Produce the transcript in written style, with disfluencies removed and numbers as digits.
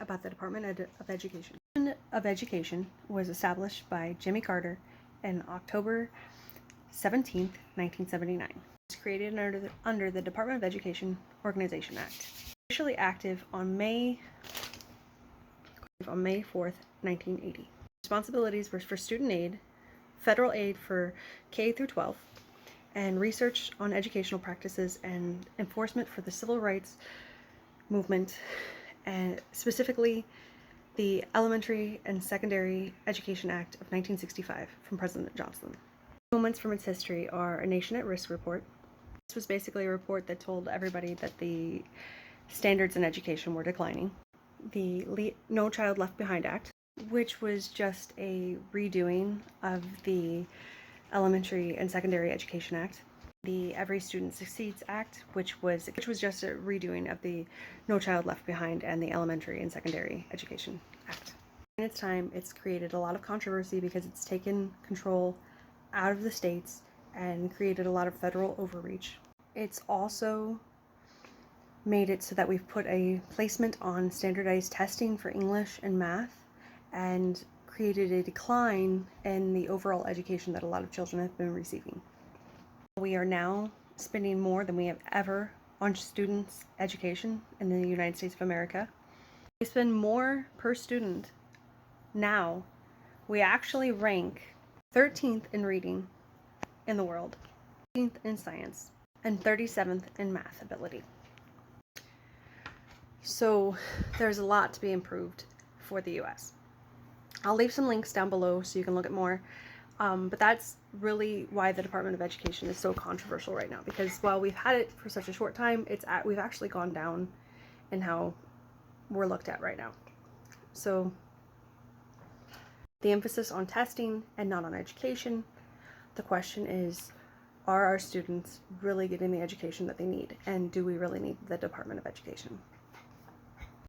about the Department of Education. The Department of Education was established by Jimmy Carter on October 17th, 1979. It was created under the Department of Education Organization Act. Officially active on May 4th, 1980. Responsibilities were for student aid, federal aid for K through 12, and research on educational practices and enforcement for the civil rights movement, and specifically the Elementary and Secondary Education Act of 1965 from President Johnson. Moments from its history are a Nation at Risk report. This was basically a report that told everybody that the standards in education were declining. The No Child Left Behind Act, which was just a redoing of the Elementary and Secondary Education Act. The Every Student Succeeds Act, which was just a redoing of the No Child Left Behind and the Elementary and Secondary Education Act. In its time, it's created a lot of controversy because it's taken control out of the states and created a lot of federal overreach. It's also made it so that we've put a placement on standardized testing for English and math, and created a decline in the overall education that a lot of children have been receiving. We are now spending more than we have ever on students' education in the United States of America. We spend more per student now. We actually rank 13th in reading in the world, 13th in science, and 37th in math ability. So there's a lot to be improved for the US. I'll leave some links down below so you can look at more. But that's really why the Department of Education is so controversial right now, because while we've had it for such a short time, we've actually gone down in how we're looked at right now. So the emphasis on testing and not on education. The question is, are our students really getting the education that they need? And do we really need the Department of Education?